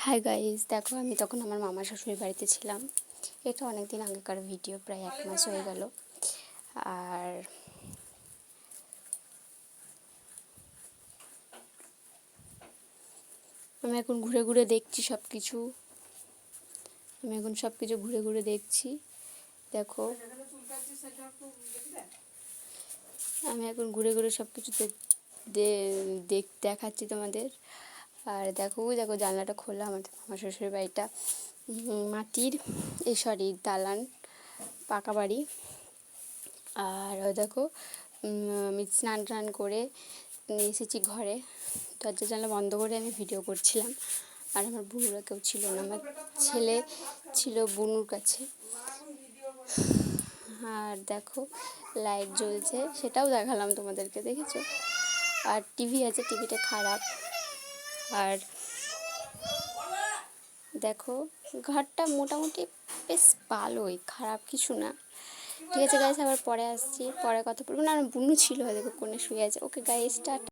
Hi guys, দেখো আমি তখন আমার মামা শ্বশুরের বাড়িতে ছিলাম। এটা অনেক দিন আগেকার ভিডিও, প্রায় 1 মাস হয়ে গেল। আর আমি এখন ঘুরে ঘুরে দেখছি সব কিছু। ঘুরে ঘুরে দেখছি। দেখো আমি এখন ঘুরে ঘুরে সব কিছু দেখাচ্ছি তোমাদের। আর দেখো দেখো জানলাটা খোলা, আমার শ্বশুরের বাড়িটা মাটির দালান, পাকা বাড়ি। আর দেখো আমি স্নান টান করে এসেছি ঘরে, দরজা জানলা বন্ধ করে আমি ভিডিও করছিলাম। আর আমার বুনুরা কেউ ছিল না, আমার ছেলে ছিল বুনুর কাছে। আর দেখো লাইট জ্বলছে, সেটাও দেখালাম তোমাদেরকে, দেখেছো? আর টিভি আছে, টিভিটা খারাপ। আর দেখো ঘরটা মোটামুটি বেশ ভালোই, খারাপ কিছু না। ঠিক আছে গাইস, আবার পরে আসছি, পরে কথা বলবো। না বুনু ছিল, দেখো কোণে শুয়ে আছে। Okay guys, tata.